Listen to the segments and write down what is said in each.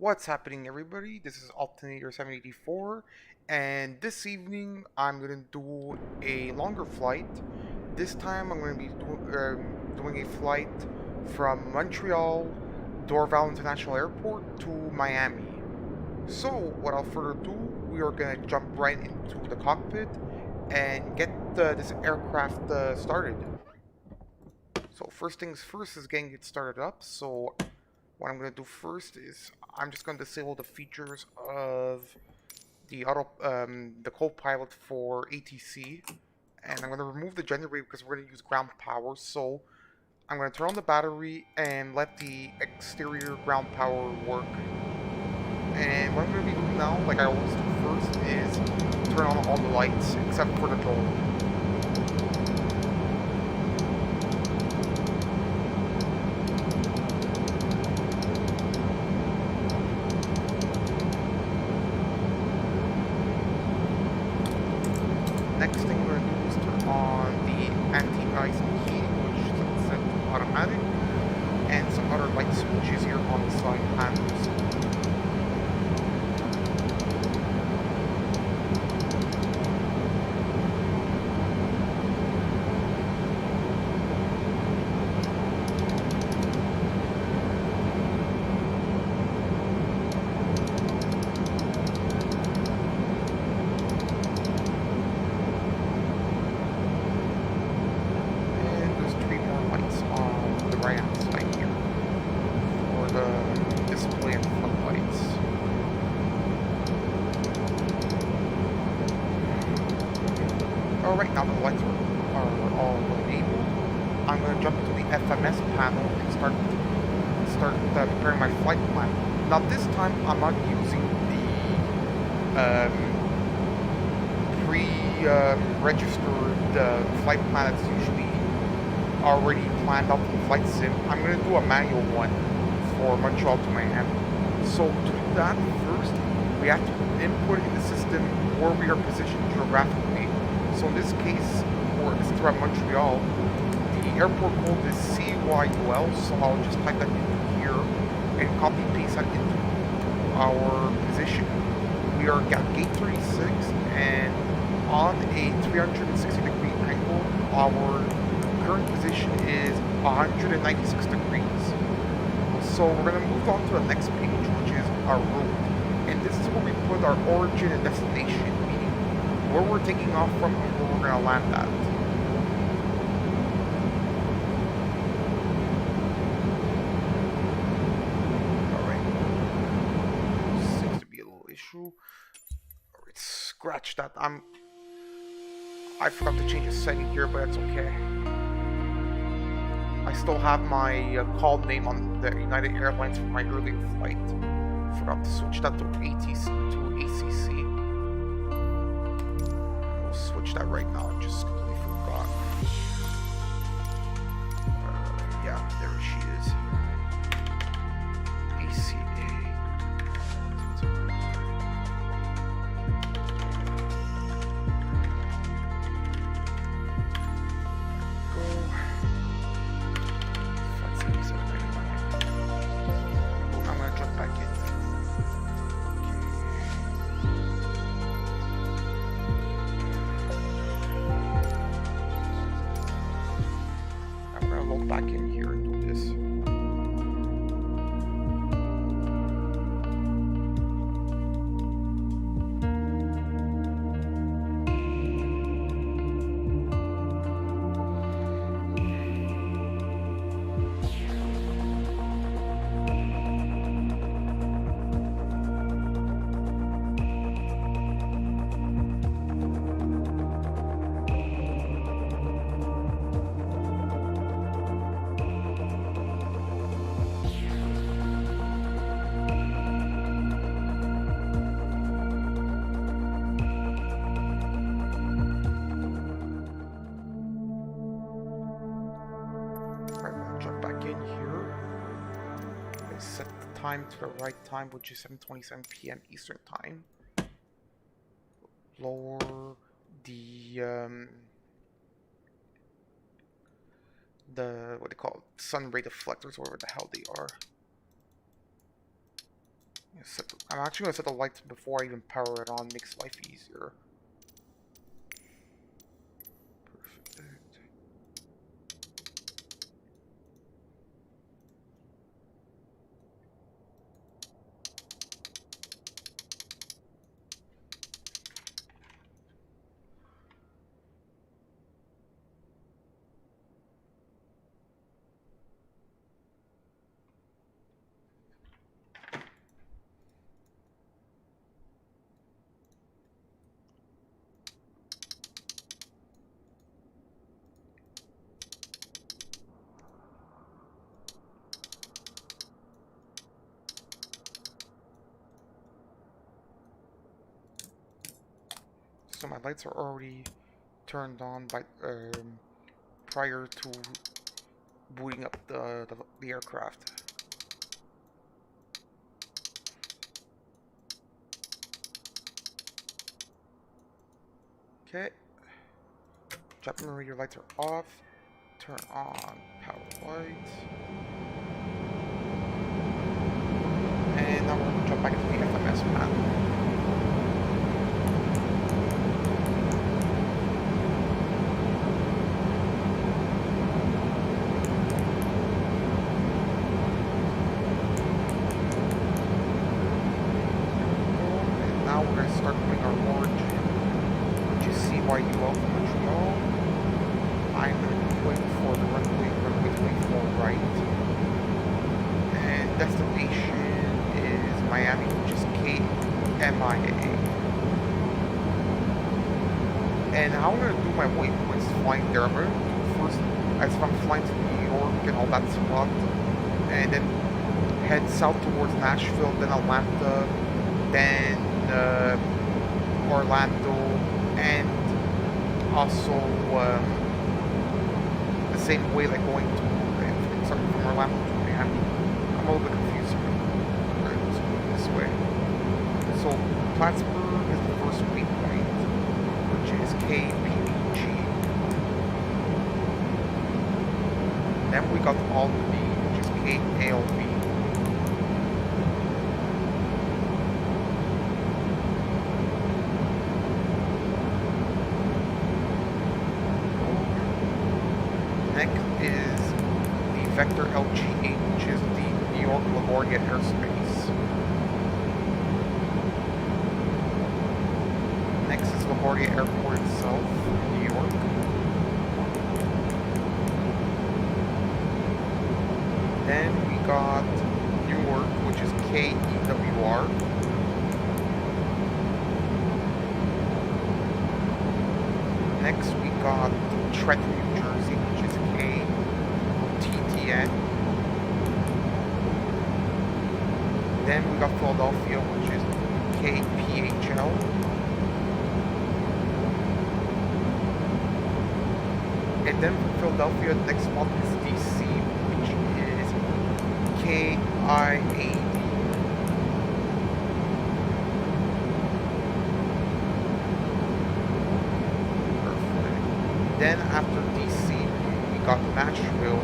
What's happening, everybody? This is Alternator 784, and this evening I'm going to do a longer flight. This time I'm going to be doing a flight from Montreal Dorval International Airport to Miami. So, without further ado, we are going to jump right into the cockpit and get this aircraft started. So, first things first is getting it started up. So, what I'm going to do first is I'm just going to disable the features of the co-pilot for ATC, and I'm going to remove the generator because we're going to use ground power. So I'm going to turn on the battery and let the exterior ground power work. And what I'm going to be doing now, like I always do first, is turn on all the lights except for the door. Next thing we're going to do is turn on the anti-ice heating, which is set to automatic, and some other light switches here on the side panels. Alright, now that the lights are all enabled, I'm going to jump into the FMS panel and start preparing my flight plan. Now this time I'm not using the pre-registered flight plan that's usually already planned out for the flight sim. I'm going to do a manual one for Montreal to Miami. So to do that, first we have to input in the system where we are positioned geographically. So in this case, since we're at Montreal, the airport code is CYUL, so I'll just type that into here and copy paste that into our position. We are at gate 36, and on a 360-degree angle, our current position is 196 degrees. So we're going to move on to the next page, which is our route. And this is where we put our origin and destination, where we're taking off from and where we're going to land at. Alright. Seems to be a little issue. Alright, scratch that. I forgot to change the setting here, but that's okay. I still have my call name on the United Airlines from my earlier flight. Forgot to switch that to ATC to ACC. Switch that right now. I just completely forgot. Yeah, there she is. ACA. Go. Flight 7799. I'm gonna jump back in. Back in here and do this. Set the time to the right time, which is 7:27 p.m. Eastern time. Lower the what they call it, sun ray deflectors, whatever the hell they are. I'm actually gonna set the lights before I even power it on. Makes life easier. Perfect. So my lights are already turned on by prior to booting up the aircraft. Okay. Chapter radio lights are off. Turn on power lights. And now we're going to jump back into the FMS panel. Start putting our origin, which is CYUL from Montreal. I'm going to be waiting for the runway 24 right. And destination is Miami, which is KMIA. And how I'm going to do my waypoints flying there, I'm going to do first, as if I'm flying to New York and all that spot, and then head south towards Nashville, then Atlanta, then Orlando, and also the same way like going to starting from Orlando to Miami. I'm a little bit confused here. Alright, let's go this way. So Plattsburgh is the first waypoint, which is KPG. Then we got Albany, which is KALB. Is the Vector LG8, which is the New York LaGuardia airspace. Next is LaGuardia Airport itself, New York. Then we got Newark, which is KEWR. Next we got Trenton, New Jersey, which is KTTN. Then we got Philadelphia, which is KPHL. And then from Philadelphia, the next spot is DC, which is KIAD. Then after DC, we got Nashville,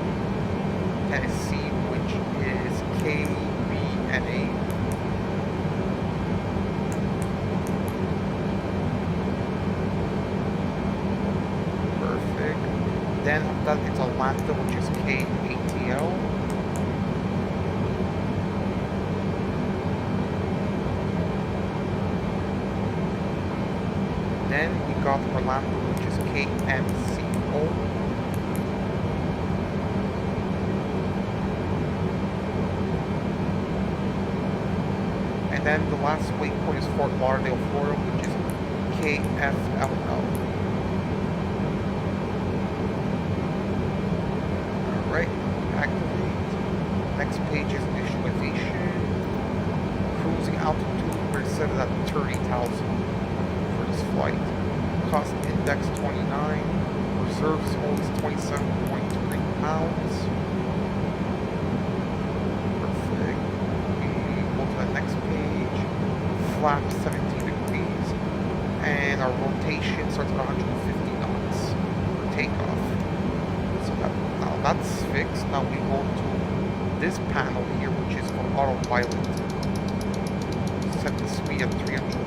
Tennessee, which is KBNA. Perfect. Then after that, it's Atlanta, which is KATL. Then we got Orlando, which is KMCO. And then the last waypoint is Fort Lauderdale, Florida, which is KFLL. Alright, activate. Next page is initialization. Cruising altitude, we're set at 30,000 for this flight. Cost index 29. Reserves holds 27.3 pounds. Perfect. We go to the next page. Flap 17 degrees. And our rotation starts at 150 knots for takeoff. So now that's fixed. Now we go to this panel here, which is for autopilot. set the speed at 310.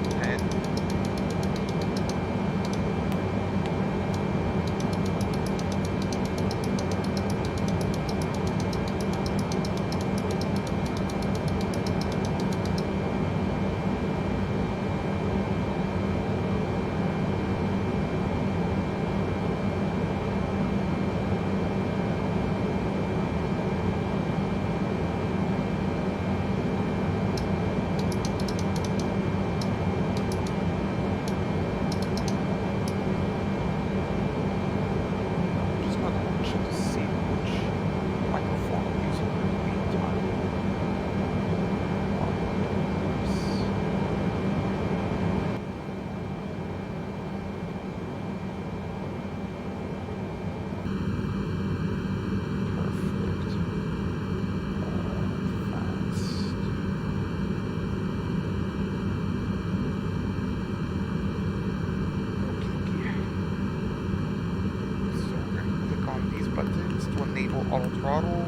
To enable auto throttle,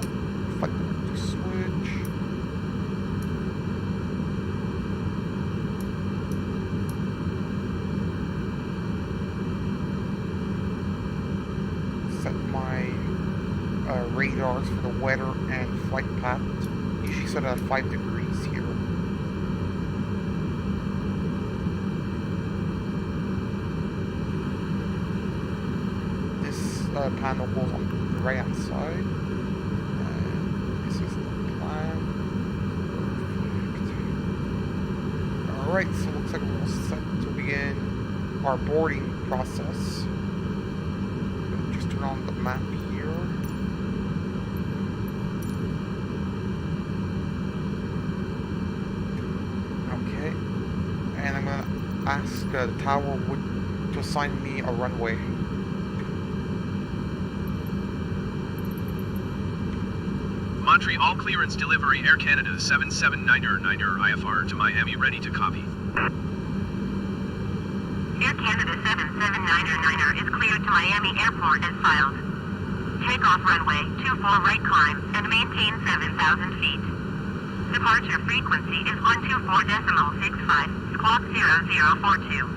flight to switch. Set my radars for the weather and flight path. Usually set at 5 degrees here. This panel goes on right hand side, and this is the plan. Perfect. Alright, so it looks like we're all set to begin our boarding process. Just turn on the map here. Okay, and I'm gonna ask the tower to assign me a runway. Montreal clearance delivery Air Canada 779er IFR to Miami ready to copy. Air Canada 779er is cleared to Miami Airport as filed. Takeoff runway 24 right climb and maintain 7,000 feet. Departure frequency is 124.65, squawk 0042.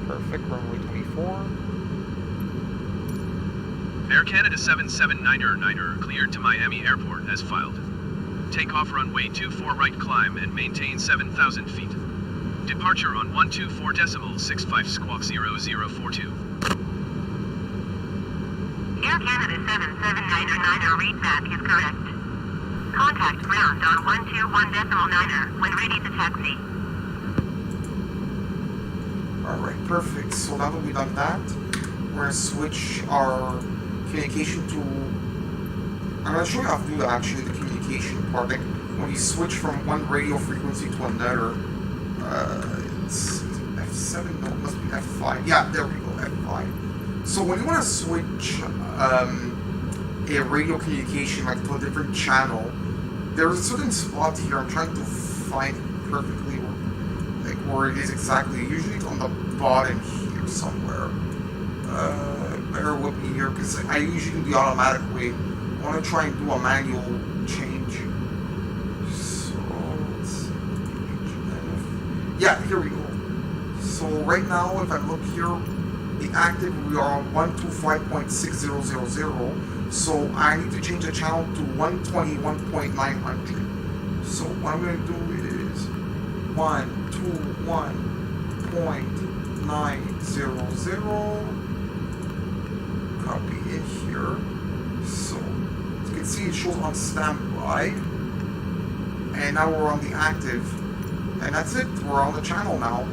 Perfect, runway 24. Air Canada 779er cleared to Miami Airport as filed. Takeoff runway 24 right climb and maintain 7,000 feet. Departure on 124.65 squawk 0042. Air Canada 779er readback is correct. Contact ground on 121.9er when ready to taxi. Alright, perfect. So now that we've done that, we're going to switch our communication to... I'm going to show you how to do actually the communication part. Like when you switch from one radio frequency to another, it's F7, no, it must be F5. Yeah, there we go, F5. So when you want to switch a radio communication like to a different channel, there's a certain spot here. I'm trying to find perfectly where it is exactly. Usually it's on the bottom here somewhere. Bear with me here because I usually do the automatic way. I want to try and do a manual change. So let's see. Yeah, here we go. So right now, if I look here, the active we are on 125.6000. So I need to change the channel to 121.900. So what I'm going to do is 121.900. Copy it here. So as you can see, it shows on standby. And now we're on the active. And that's it. We're on the channel now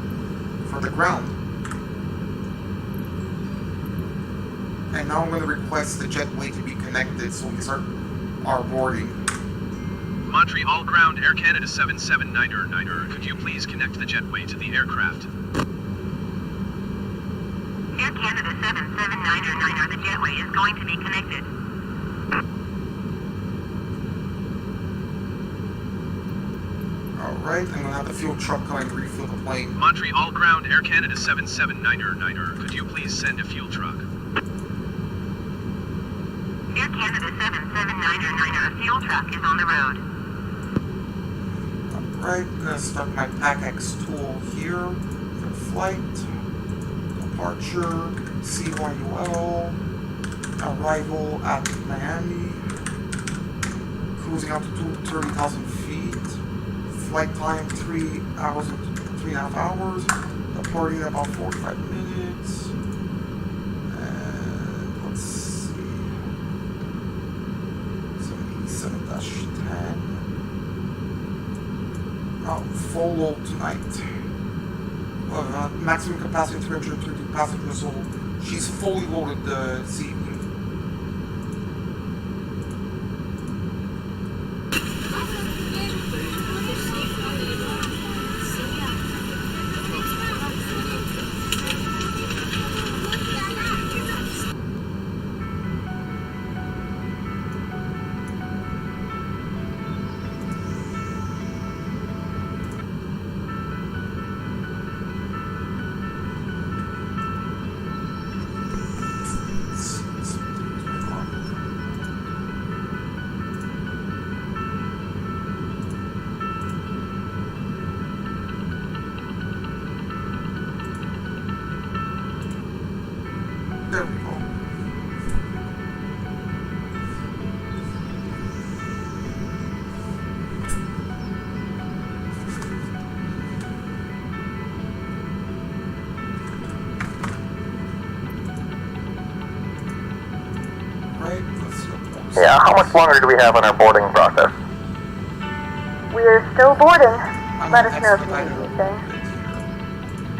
for the ground. And now I'm going to request the jetway to be connected so we can start our boarding. Montreal ground Air Canada 779er, could you please connect the jetway to the aircraft? Air Canada 779er, the jetway is going to be connected. Alright, I'm going to have the fuel truck come and refill the plane. Montreal ground Air Canada 779er, could you please send a fuel truck? Air Canada 779er, a fuel truck is on the road. Right, I'm gonna start my PACX tool here for flight, departure, CYUL, arrival at Miami, cruising altitude 30,000 feet, flight time 3 hours and 3.5 hours, departing in about 45 minutes, and let's see, 787-10. Full load tonight. Maximum capacity 330 passengers, so she's fully loaded this evening. There we go. Right, let's look. Yeah, how much longer do we have on our boarding process? We're still boarding. I'm Let gonna us know if you expedite need it a anything. bit here.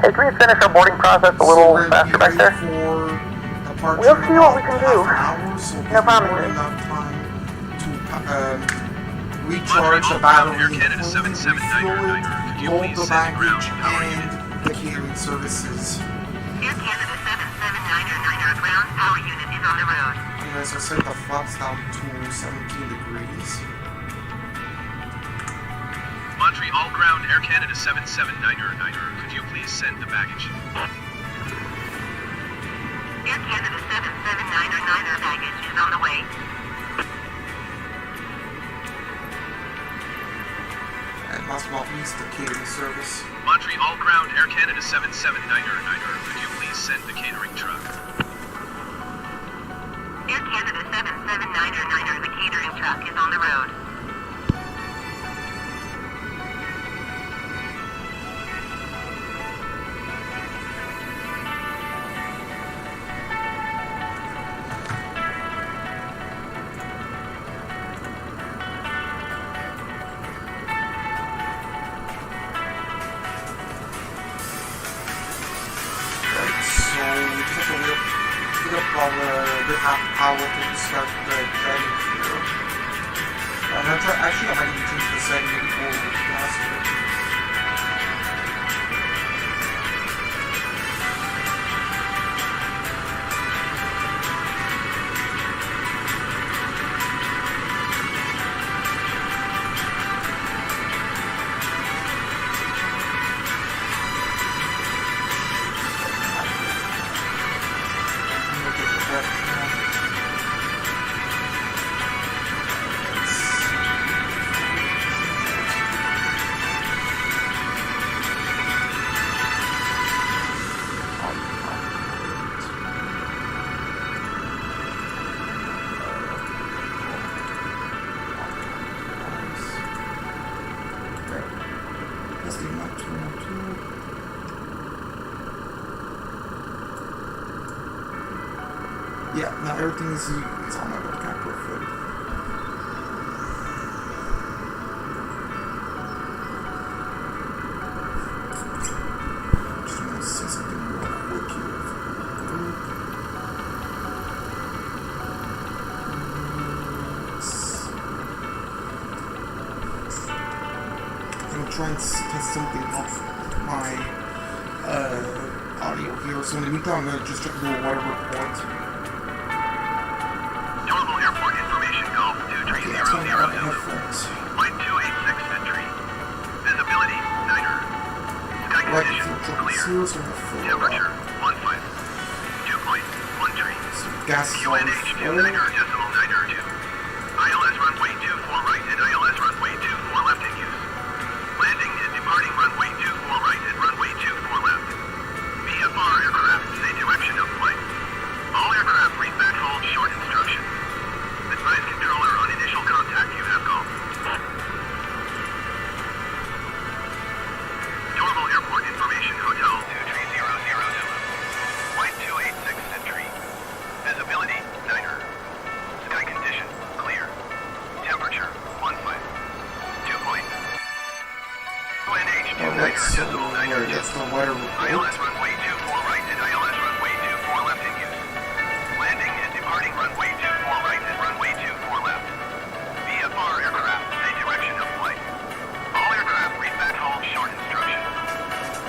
Hey, can we finish our boarding process a So little we're gonna be faster back ready there? for departure We'll in see what we about can do. half an hour, so No give more promises. enough time to Montreal recharge the Dorval battery, Air Canada 7799er, could you load please the send ground baggage, power and unit? the catering services. Air Canada 7799er ground power unit is on the road. And as I said, the flaps down to 17 degrees. Montreal ground Air Canada 7799er, could you please send the baggage? Air Canada 7799er baggage is on the way. And last but not least, the catering service. Montreal ground Air Canada 7799er, could you please send the catering truck? Air Canada 7799er, the catering truck is on the road. Right, so we just have to get up about the half hour to start the driving here. I'm gonna try, actually I might even change the setting maybe for faster. Yeah, now everything is on my webcam perfect. Just gonna say something real quick here. I'm gonna try and test something off my audio here. So in the meantime, I'm gonna just check the weather report. Dorval Airport information Golf Okay, that's when I have 2300. headphones. Flight 286 entry. Visibility, niner. Sky Right, conditions, fuel clear. zero, so I'm gonna fill it Temperature, up. 15. Dew point, 13. So gas is always QNH full. 29.992. ILS runway 24 right and ILS runway 24 left in use. Land so Decimal that's the weather report. ILS runway 24 right and ILS runway 24 left in use. Landing and departing runway 24 right and runway 24 left. VFR aircraft, say direction of flight. All aircraft read back home short instructions.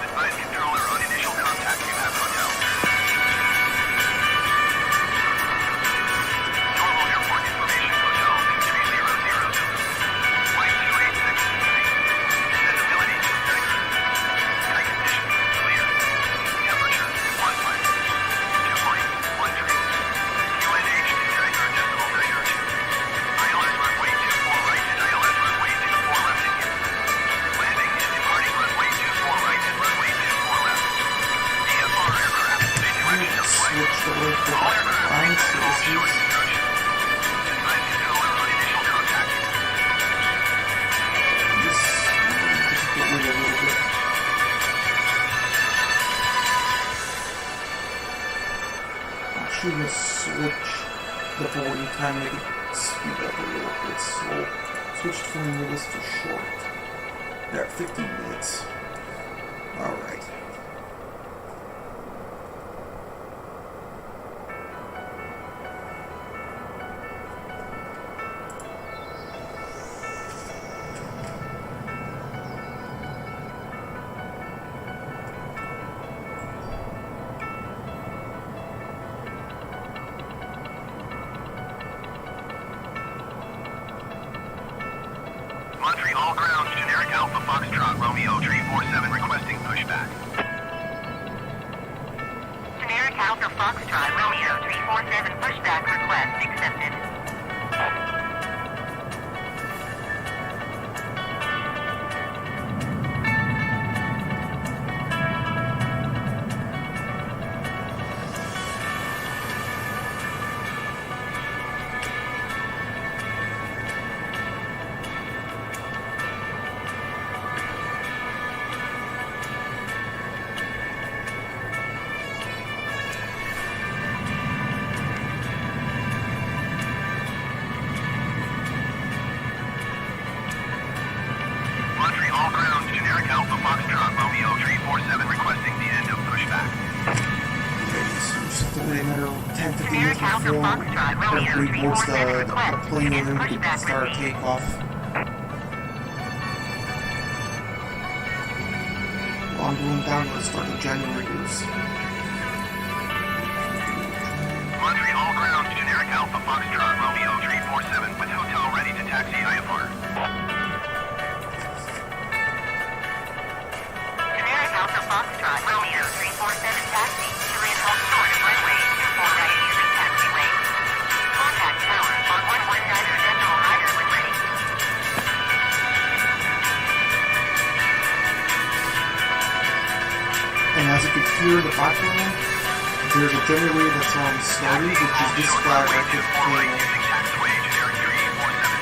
Advise controller on initial contact you have hotel. Normal airport information hotel 2300. Flight 286 complete. Visibility to Texas. Sky conditions clear. Temperature 15. Dew point 13. QNH to Tiger decimal 902. ILS runway 24 right and ILS runway 24 left in use. Landing and departing runway 24 right and runway 24 left. VFR aircraft, say direction of flight. Switch the way for All aircraft flying read back home short services. instructions. Advise controller on initial contact. This difficult way a little bit. Actually, I'm gonna switch the forwarding time, make it speed up a little bit. So, switch from minutes to short. There, 15 minutes. Alright. Montreal ground, generic Alpha Foxtrot, Romeo 347 requesting pushback. Generic Alpha Foxtrot Romeo 347 pushback request accepted. Montreal ground, generic Alpha Foxtrot, Romeo 347 requesting the end of pushback. Okay, so just have to wait another 10 15 minutes Generic Alpha before Foxtrot Romeo everybody boards 347 the request plane and and we can pushback start received. takeoff. While I'm going down, let's start the generators. Montreal ground, generic Alpha Foxtrot, Romeo 347 with hotel ready to taxi IFR. Generic Alpha Foxtrot Romeo 347 taxi to landhold short of runway 24 right using taxiway. Contact tower on 119 decimal 9 when ready. And as you can hear in the background, there's a generator that's on starting, which is this guy right here playing. Using taxiway, generic 347.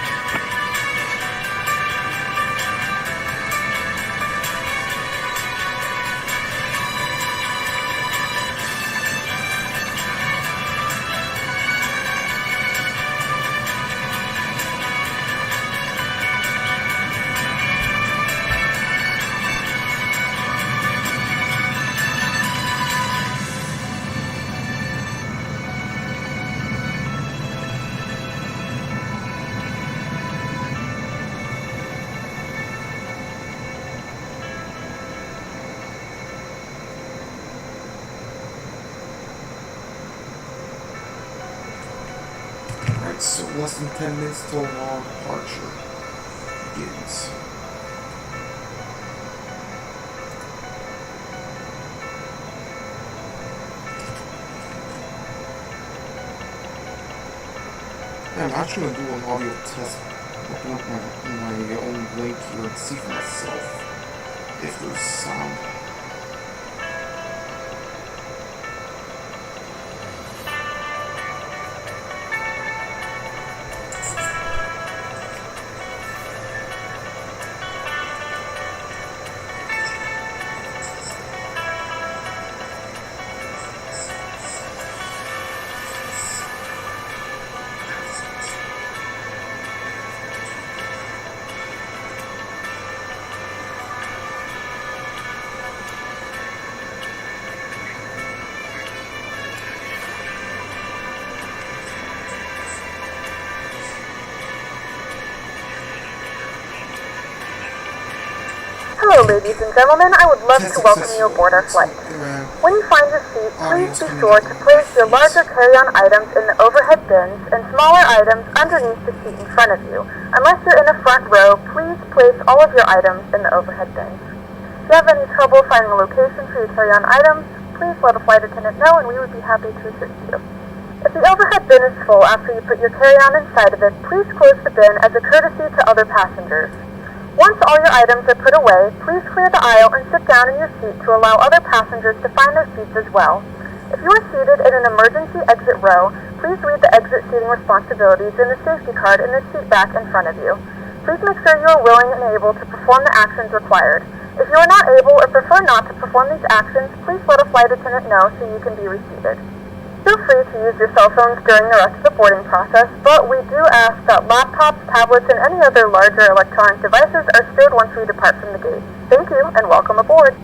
Alright, so less than 10 minutes till long departure begins. I'm actually going to do an audio test with my own link here and see for myself if there's sound. Hello, ladies and gentlemen. I would love to welcome you aboard our flight. When you find your seat, please be sure to place your larger carry-on items in the overhead bins and smaller items underneath the seat in front of you. Unless you're in the front row, please place all of your items in the overhead bins. If you have any trouble finding a location for your carry-on items, please let a flight attendant know and we would be happy to assist you. If the overhead bin is full after you put your carry-on inside of it, please close the bin as a courtesy to other passengers. Once all your items are put away, please clear the aisle and sit down in your seat to allow other passengers to find their seats as well. If you are seated in an emergency exit row, please read the exit seating responsibilities in the safety card in the seat back in front of you. Please make sure you are willing and able to perform the actions required. If you are not able or prefer not to perform these actions, please let a flight attendant know so you can be reseated. Feel free to use your cell phones during the rest of the boarding process, but we do ask that laptops, tablets, and any other larger electronic devices are stowed once we depart from the gate. Thank you, and welcome aboard.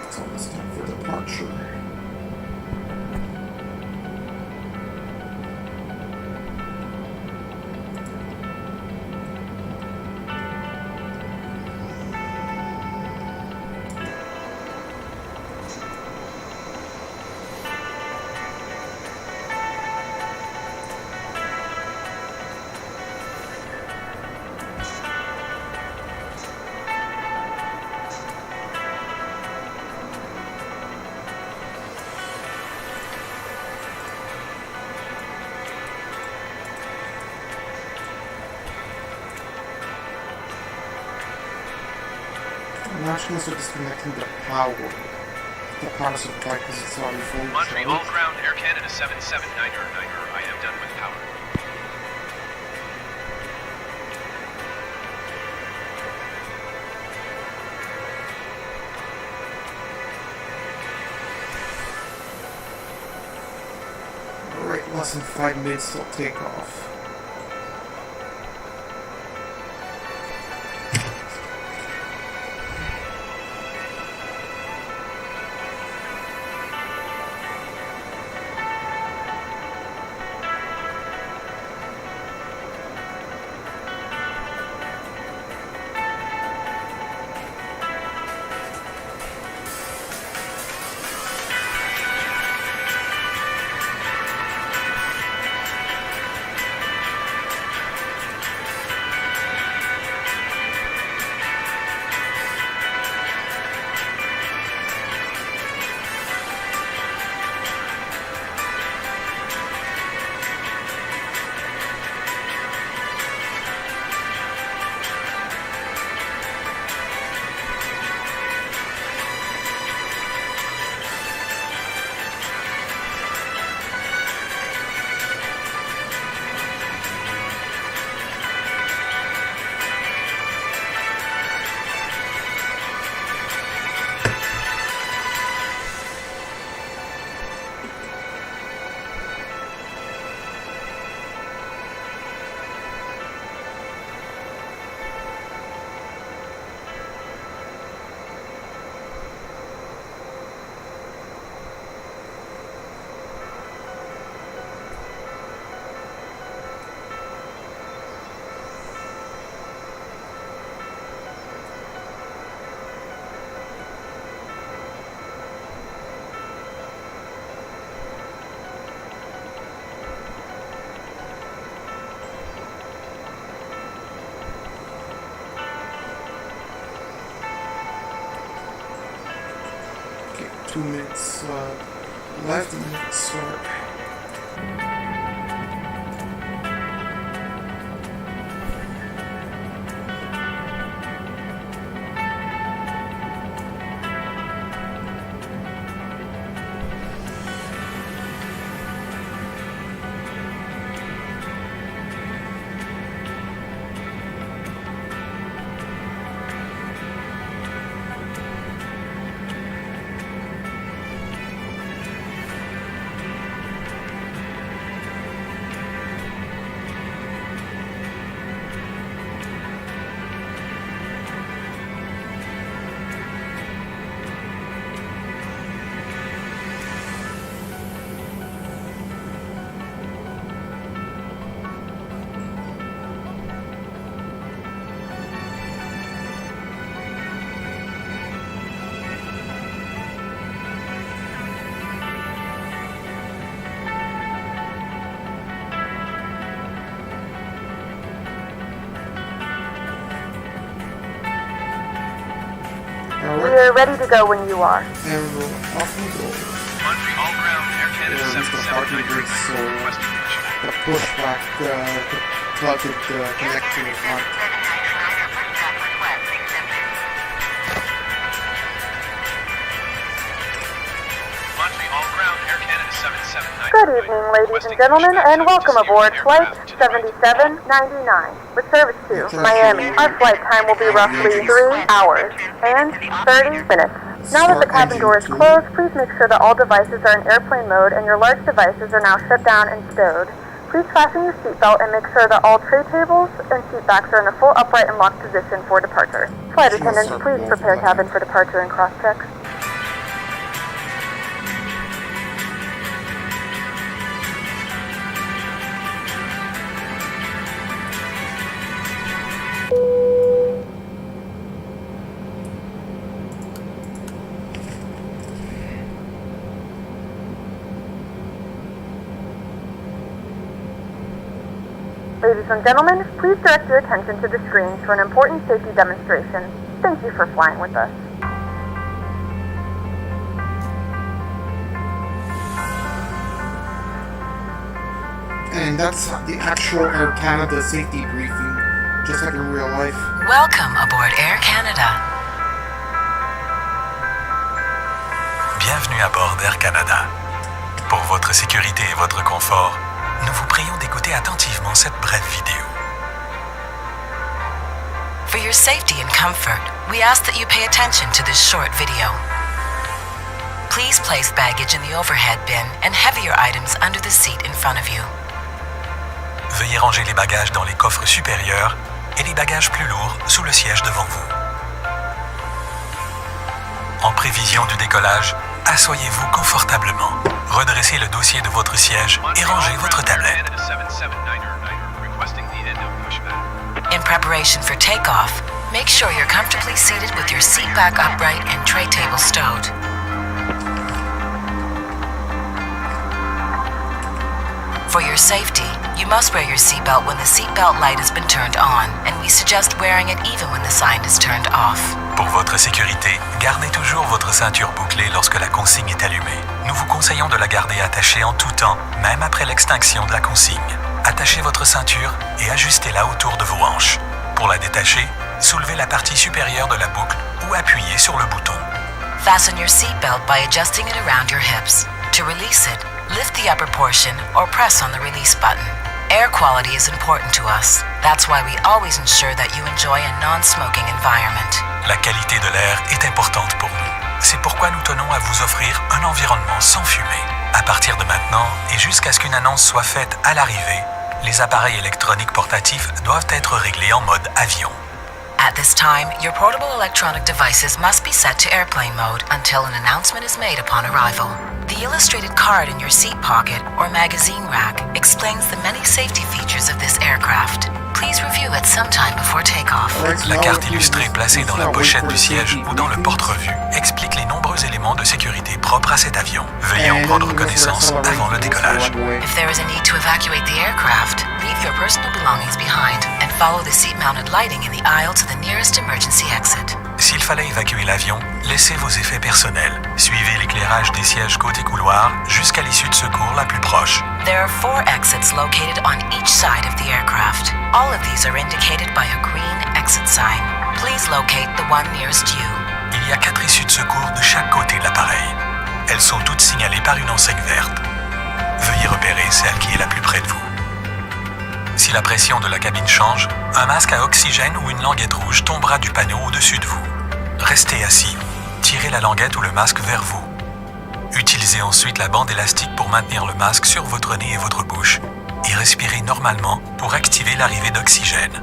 It's almost time for departure. Nationals are disconnecting the power. The power supply because it's already fully Montreal charged. ground, Air Canada 7799er. I am done with power. Alright, less than 5 minutes till takeoff. Okay, 2 minutes left and then start. We are ready to go when you are. And we'll off we go. Montreal ground, Air Canada Yeah, Mr. Parking 77999 brakes, so requesting permission. the pushback plug it connect to the front. Montreal ground, Air Canada 77999 Good evening, ladies and gentlemen, and welcome aboard Flight 7799 with service to Miami. Our flight time will be roughly 3 hours and 30 minutes. Now that the cabin door is closed, please make sure that all devices are in airplane mode and your large devices are now shut down and stowed. Please fasten your seatbelt and make sure that all tray tables and seat backs are in a full upright and locked position for departure. Flight attendants, please prepare cabin for departure and cross-check. Ladies and gentlemen, please direct your attention to the screens for an important safety demonstration. Thank you for flying with us. And that's the actual Air Canada safety briefing, just like in real life. Welcome aboard Air Canada. Bienvenue à bord d'Air Canada. Pour votre sécurité et votre confort, nous vous prions d'écouter attentivement cette brève vidéo. For your safety and comfort, we ask that you pay attention to this short video. Please place baggage in the overhead bin and heavier items under the seat in front of you. Veuillez ranger les bagages dans les coffres supérieurs et les bagages plus lourds sous le siège devant vous. En prévision du décollage, asseyez-vous confortablement, redressez le dossier de votre siège et rangez votre tablette. In preparation for takeoff, make sure you're comfortably seated with your seat back upright and tray table stowed. For your safety, you must wear your seatbelt when the seatbelt light has been turned on, and we suggest wearing it even when the sign is turned off. Pour votre sécurité, gardez toujours votre ceinture bouclée lorsque la consigne est allumée. Nous vous conseillons de la garder attachée en tout temps, même après l'extinction de la consigne. Attachez votre ceinture et ajustez-la autour de vos hanches. Pour la détacher, soulevez la partie supérieure de la boucle ou appuyez sur le bouton. Fasten your seatbelt by adjusting it around your hips. To release it, lift the upper portion or press on the release button. Air quality is important to us. That's why we always ensure that you enjoy a non-smoking environment. La qualité de l'air est importante pour nous. C'est pourquoi nous tenons à vous offrir un environnement sans fumée. À partir de maintenant et jusqu'à ce qu'une annonce soit faite à l'arrivée, les appareils électroniques portatifs doivent être réglés en mode avion. At this time, your portable electronic devices must be set to airplane mode until an announcement is made upon arrival. The illustrated card in your seat pocket or magazine rack explains the many safety features of this aircraft. Please review it sometime before takeoff. La carte illustrée placée dans la pochette du siège ou dans le porte-revue explique les nombreux éléments de sécurité propres à cet avion. Veuillez en prendre connaissance avant le décollage. If there is a need to evacuate the aircraft, leave your personal belongings behind and follow the seat-mounted lighting in the aisle to the nearest emergency exit. S'il fallait évacuer l'avion, laissez vos effets personnels. Suivez l'éclairage des sièges côté couloir jusqu'à l'issue de secours la plus proche. There are 4 exits located on each side of the aircraft. All of these are indicated by a green exit sign. Please locate the one nearest you. Il y a 4 issues de secours de chaque côté de l'appareil. Elles sont toutes signalées par une enseigne verte. Veuillez repérer celle qui est la plus près de vous. Si la pression de la cabine change, un masque à oxygène ou une languette rouge tombera du panneau au-dessus de vous. Restez assis. Tirez la languette ou le masque vers vous. Utilisez ensuite la bande élastique pour maintenir le masque sur votre nez et votre bouche et respirez normalement pour activer l'arrivée d'oxygène.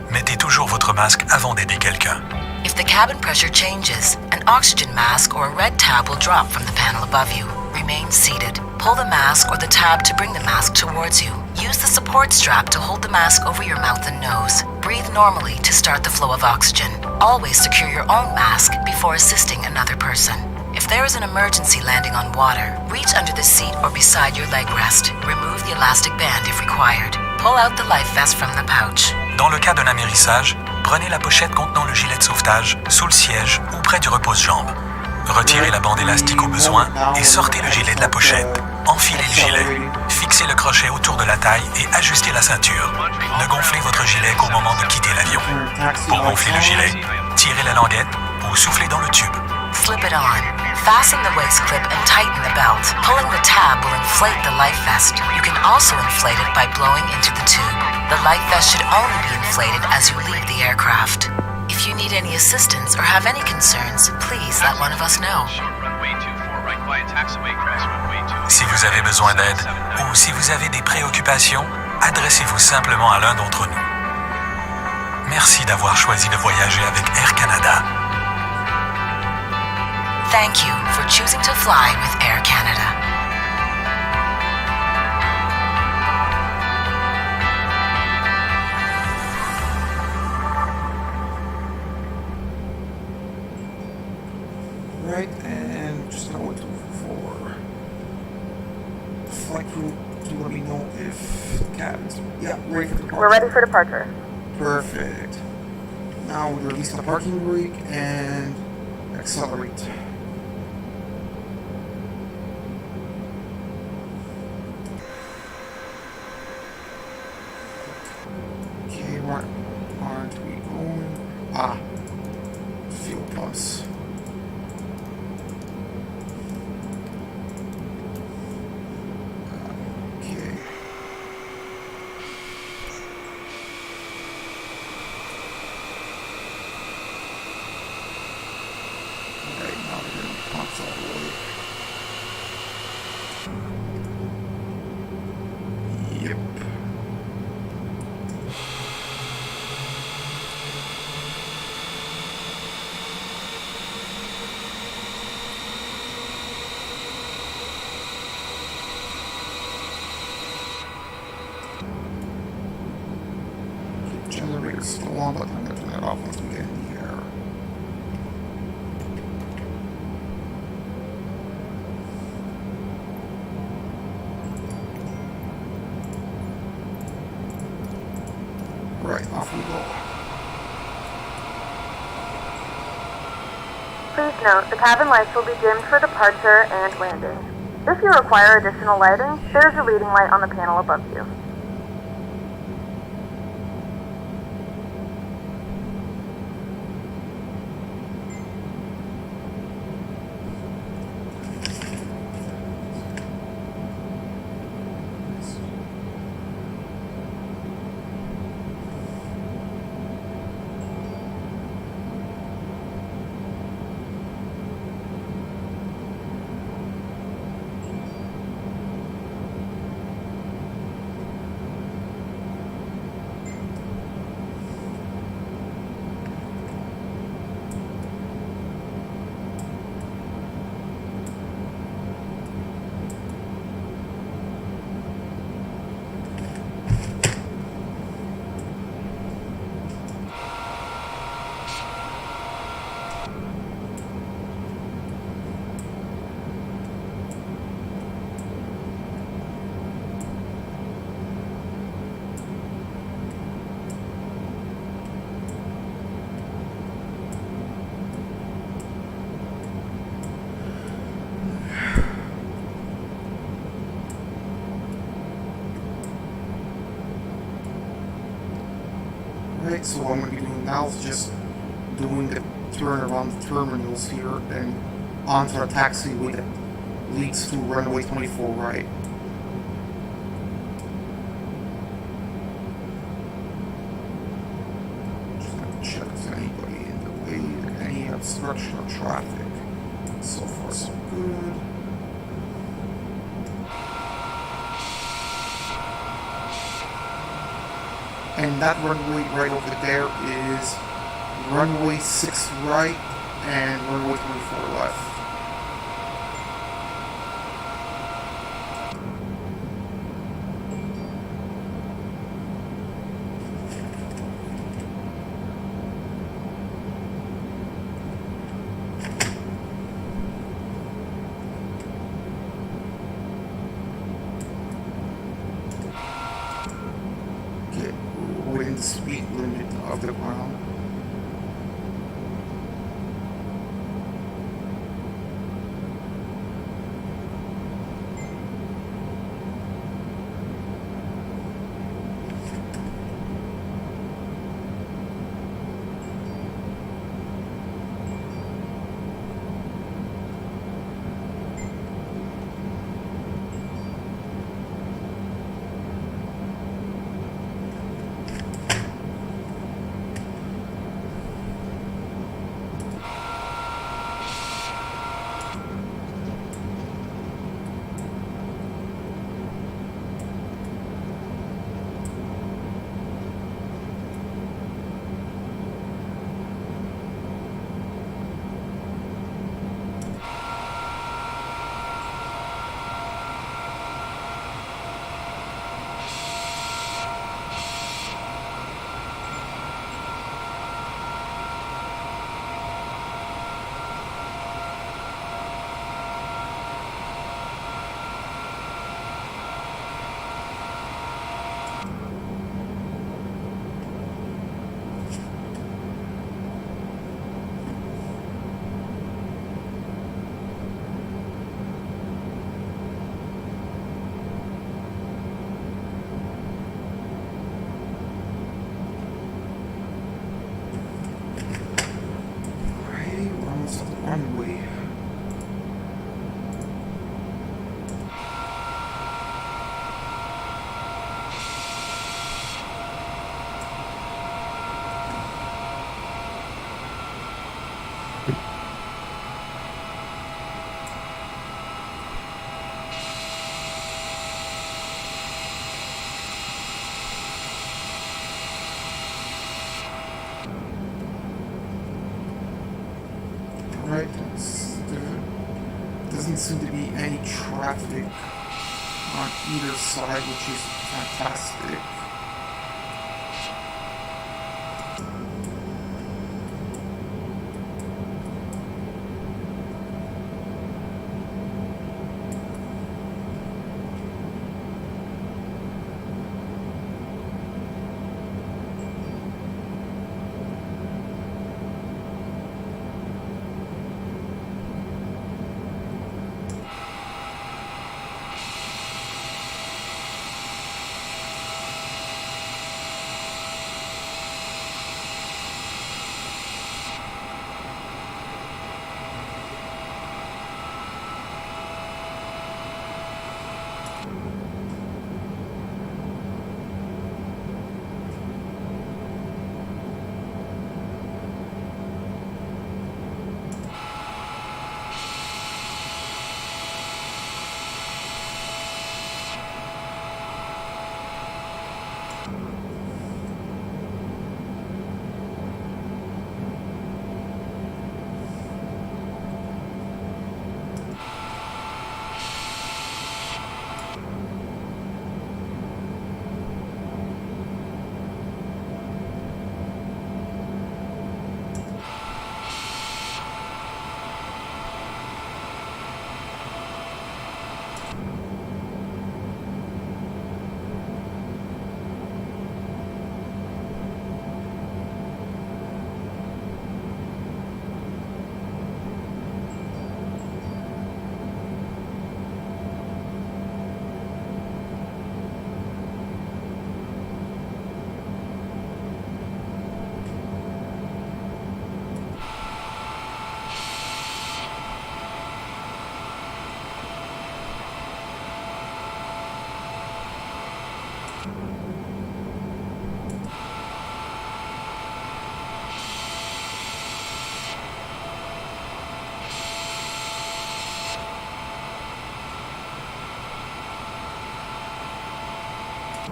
Mettez toujours votre masque avant d'aider quelqu'un. If the cabin pressure changes, an oxygen mask or a red tab will drop from the panel above you. Remain seated. Pull the mask or the tab to bring the mask towards you. Use the support strap to hold the mask over your mouth and nose. Breathe normally to start the flow of oxygen. Always secure your own mask before assisting another person. If there is an emergency landing on water, reach under the seat or beside your leg rest. Remove the elastic band if required. Pull out the life vest from the pouch. Dans le cas d'un amérissage, prenez la pochette contenant le gilet de sauvetage sous le siège ou près du repose-jambes. Retirez la bande élastique au besoin et sortez le gilet de la pochette. Enfilez le gilet. Fixez le crochet autour de la taille et ajustez la ceinture. Ne gonflez votre gilet qu'au moment de quitter l'avion. Pour gonfler le gilet, tirez la languette ou soufflez dans le tube. Slip it on. Fasten the waist clip and tighten the belt. Pulling the tab will inflate the life vest. You can also inflate it by blowing into the tube. The life vest should only be inflated as you leave the aircraft. If you need any assistance or have any concerns, please let one of us know. Si vous avez besoin d'aide ou si vous avez des préoccupations, adressez-vous simplement à l'un d'entre nous. Merci d'avoir choisi de voyager avec Air Canada. Thank you for choosing to fly with Air Canada. Right, and just going to for flight crew to let me know if the cabin's ready for departure. We're ready for departure. Perfect. Now we release the parking brake and accelerate. Okay, where aren't we going? Fuel pumps. Okay. Right now we're going to pumps all the way. Yep. Generator's still on, but I'm going to turn that off once we get in the air. Right, off we go. Please note, the cabin lights will be dimmed for departure and landing. If you require additional lighting, there's a reading light on the panel above you. Right, so what I'm going to be doing now is just doing the turn around the terminals here and onto our taxiway that leads to runway 24 right. Just going to check if there's anybody in the way, any obstruction of traffic. So far, so good. And that runway right over there is runway 6 right and runway 24 left. Speed limit alignment of the ground. Runway. Right, there doesn't seem to be any traffic on either side, which is fantastic.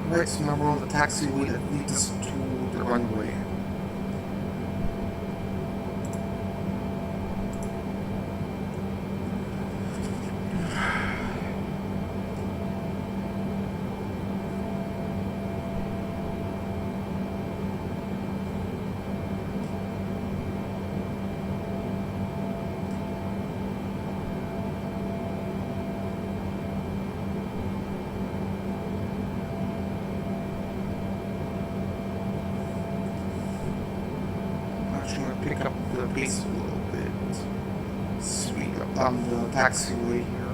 Right, so now we're on the taxiway that leads us to the runway. pick up the pace a little bit. Speed up on the taxiway here.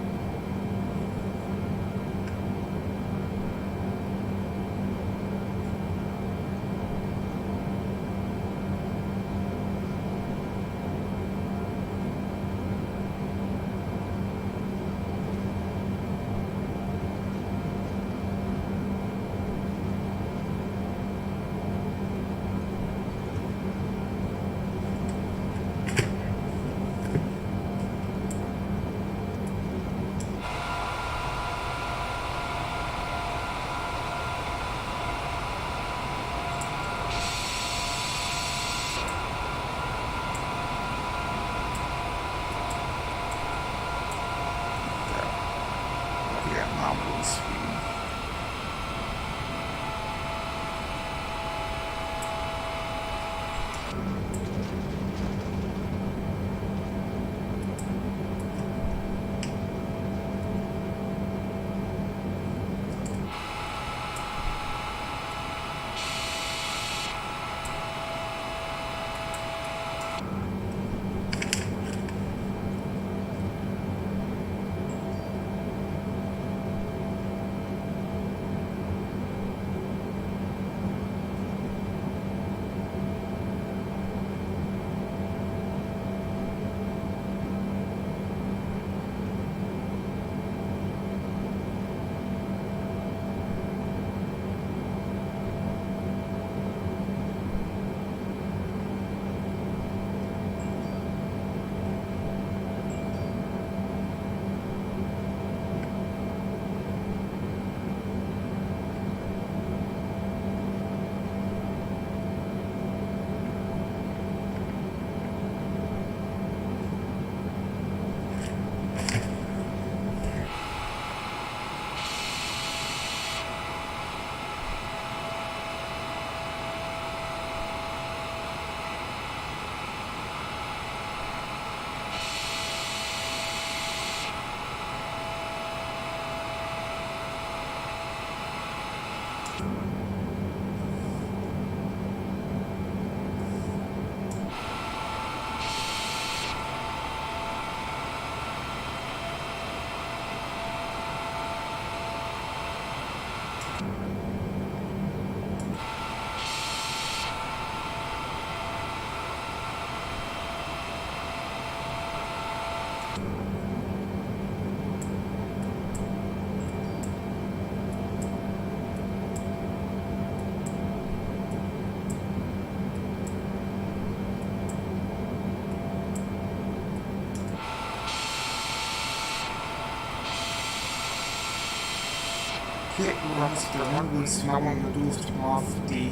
Okay, we're almost at the runway, so now what I'm going to do is turn off the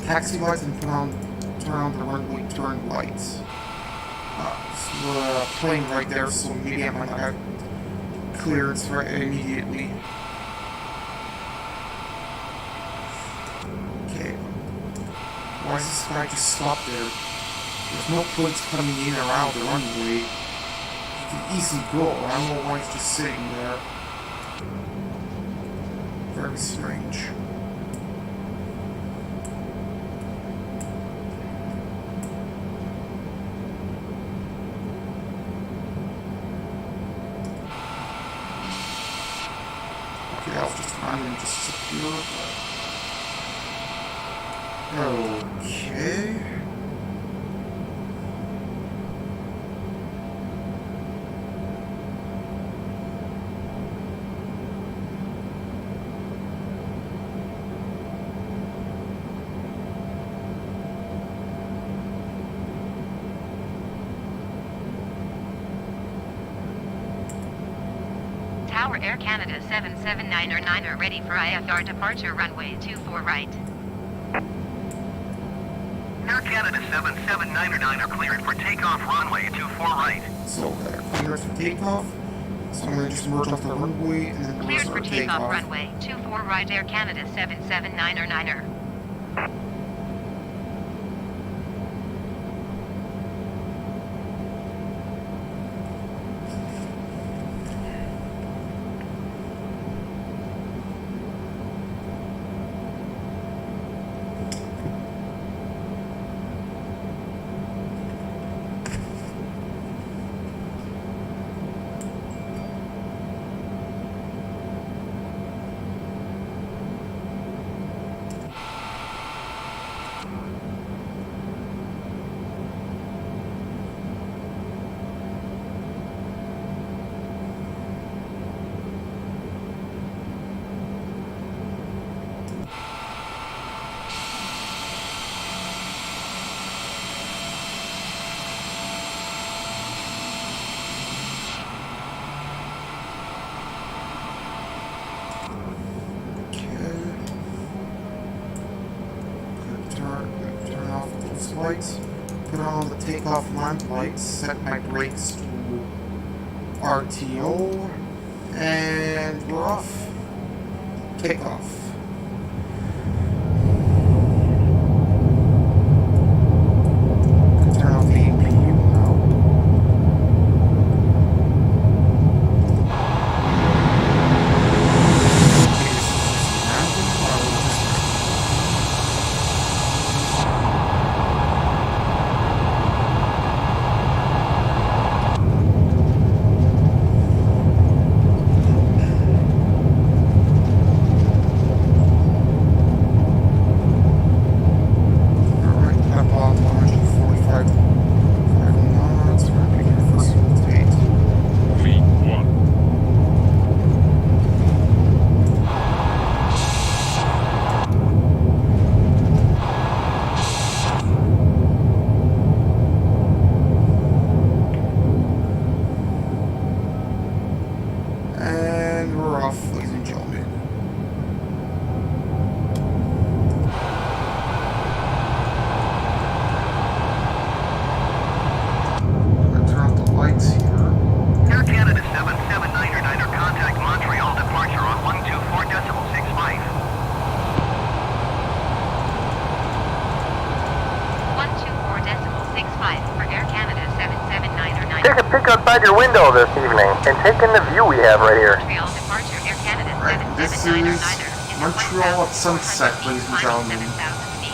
taxi lights and turn on the runway turn lights. So we're plane right there, so maybe I might not have clearance right immediately. Okay. Why is this guy just stopped there? There's no planes coming in or out of the runway. You can easily go. I don't know why he's just sitting there. Very strange. Okay, I was just trying to just disappear. Okay. Tower Air Canada 779er ready for IFR departure runway 24 right. Air Canada 779er cleared for takeoff runway 24 right. So they're cleared for takeoff. So I'm going to just merge off the runway and then Cleared for restart takeoff takeoff. runway 24 right Air Canada 779er. lights, put on the takeoff lamp lights, set my brakes to RTO, and we're off. Takeoff. Turn off the APU now. And we're off, ladies and gentlemen. I'm gonna turn off the lights here. Air Canada 7799er, contact Montreal, departure on 124.65. 124.65 for Air Canada 7799er. Take a peek outside your window this evening and take in the view we have right here. Montreal departure Air Canada Right, this is 7799er. Montreal at sunset, ladies and gentlemen. 7,000 feet.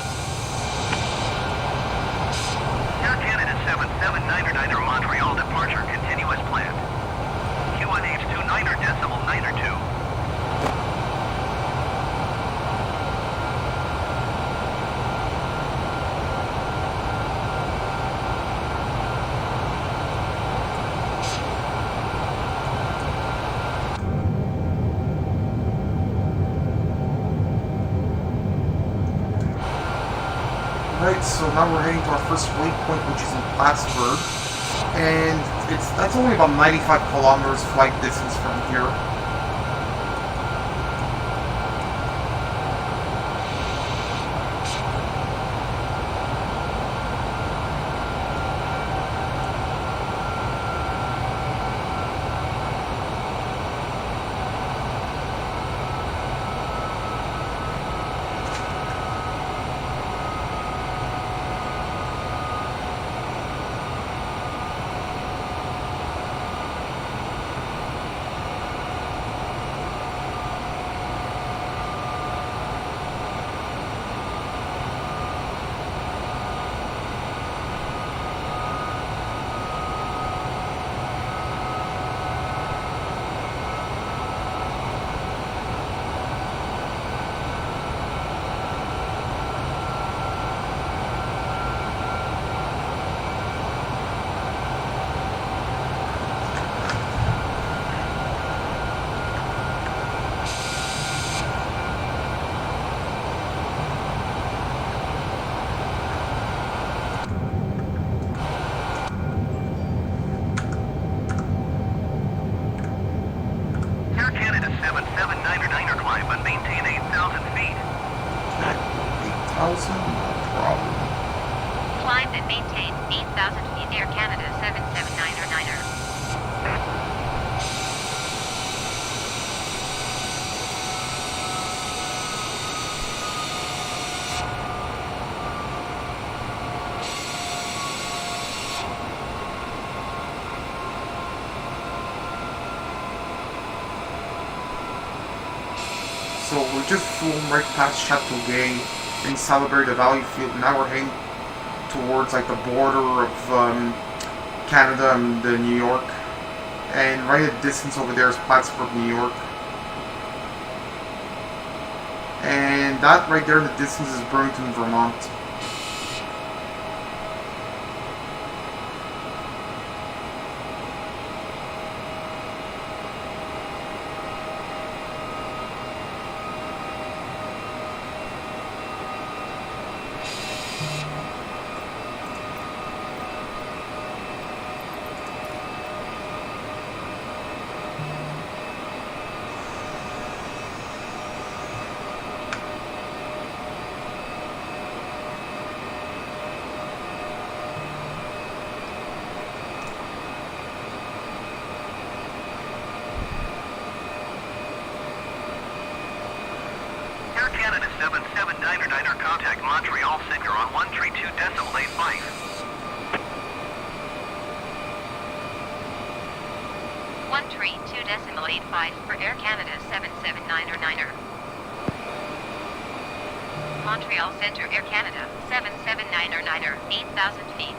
Air Canada 7799er, Montreal, departure continuous plan. QNH 29.92. Right, so now we're heading to our first waypoint, which is in Plattsburgh, and that's only about 95 kilometers flight distance from here. Air Canada 7799er, climb and maintain 8,000 feet. 8,000? No problem. Climb and maintain 8,000 feet Air Canada 7799er. So we just flew right past Chateauguay in Salaberry Valley Field. Now we're heading towards like the border of Canada and New York. And right at the distance over there is Plattsburgh, New York. And that right there in the distance is Burlington, Vermont. 7799er, contact Montreal Center on 132.85. 132.85 for Air Canada 779er. Montreal Center, Air Canada 779er, 8,000 feet.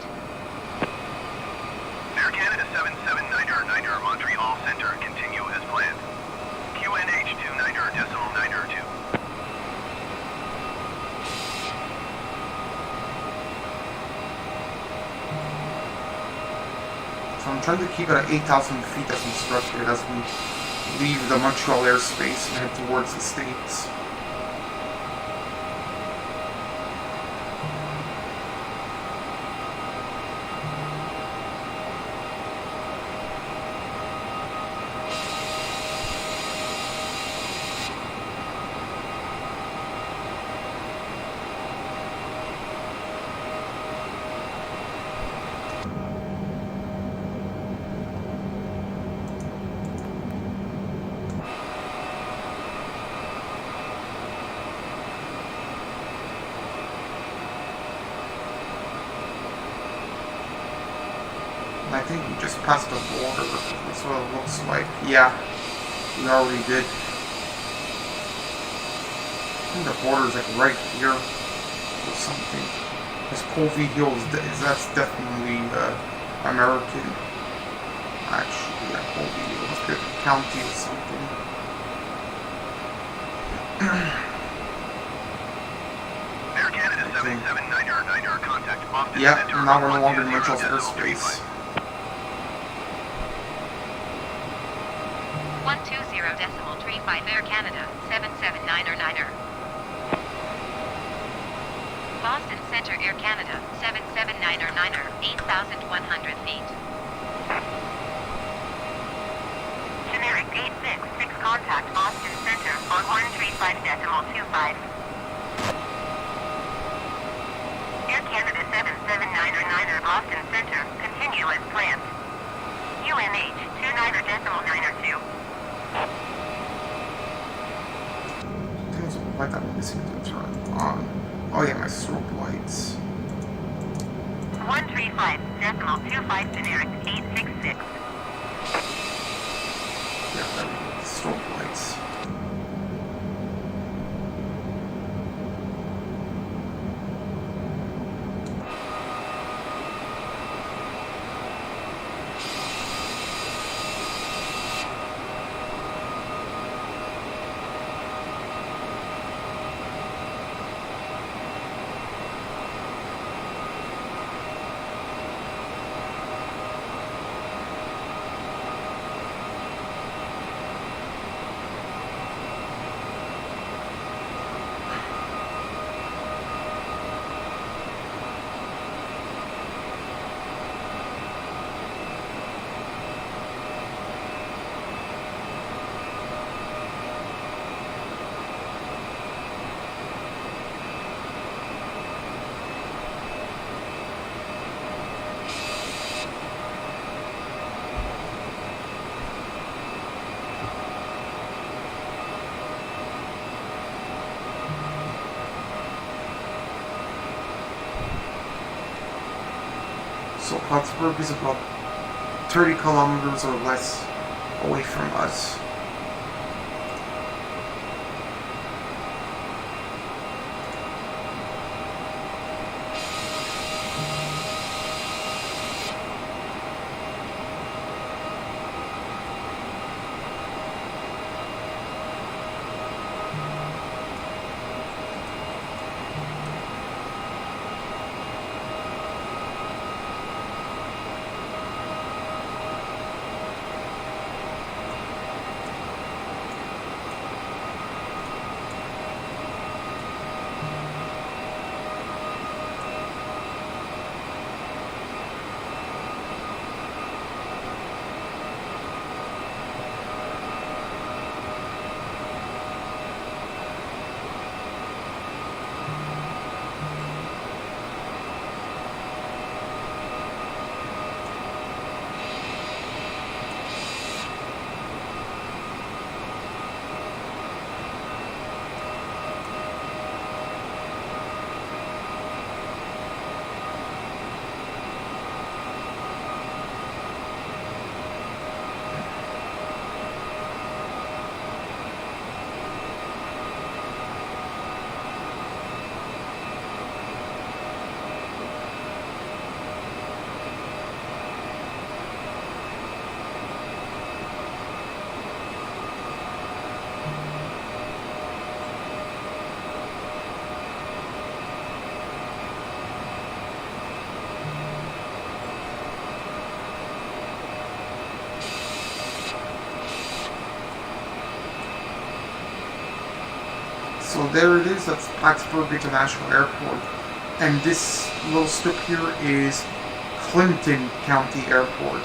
Air Canada 779er, Montreal Center, continue as planned. QNH 29.92. So I'm trying to keep it at 8,000 feet as instructed as we leave the Montreal airspace and head towards the States. I think we just passed the border. That's what it looks like. Yeah, we already did. I think the border is like right here or something. This Colby Hills, that's definitely American. Actually, yeah, Colby Hills must be a county or something. Air Canada 779er, contact Boston Yeah, Center now we're on no longer in Montreal's 120.35. airspace. 120.35 Air Canada 779er. Boston Center, Air Canada 779er, 8,100 feet. Generic 866, contact Boston Center on 135.25. Air Canada 779er, Boston Center, continue as planned. UNH 29.92. There's a light I'm missing to turn on. Oh yeah, my strobe lights. 135.25 generic 866. Yeah, there we go. Strobe lights. So Plattsburgh is about 30 kilometers or less away from us. So there it is, that's Plattsburgh International Airport. And this little strip here is Clinton County Airport.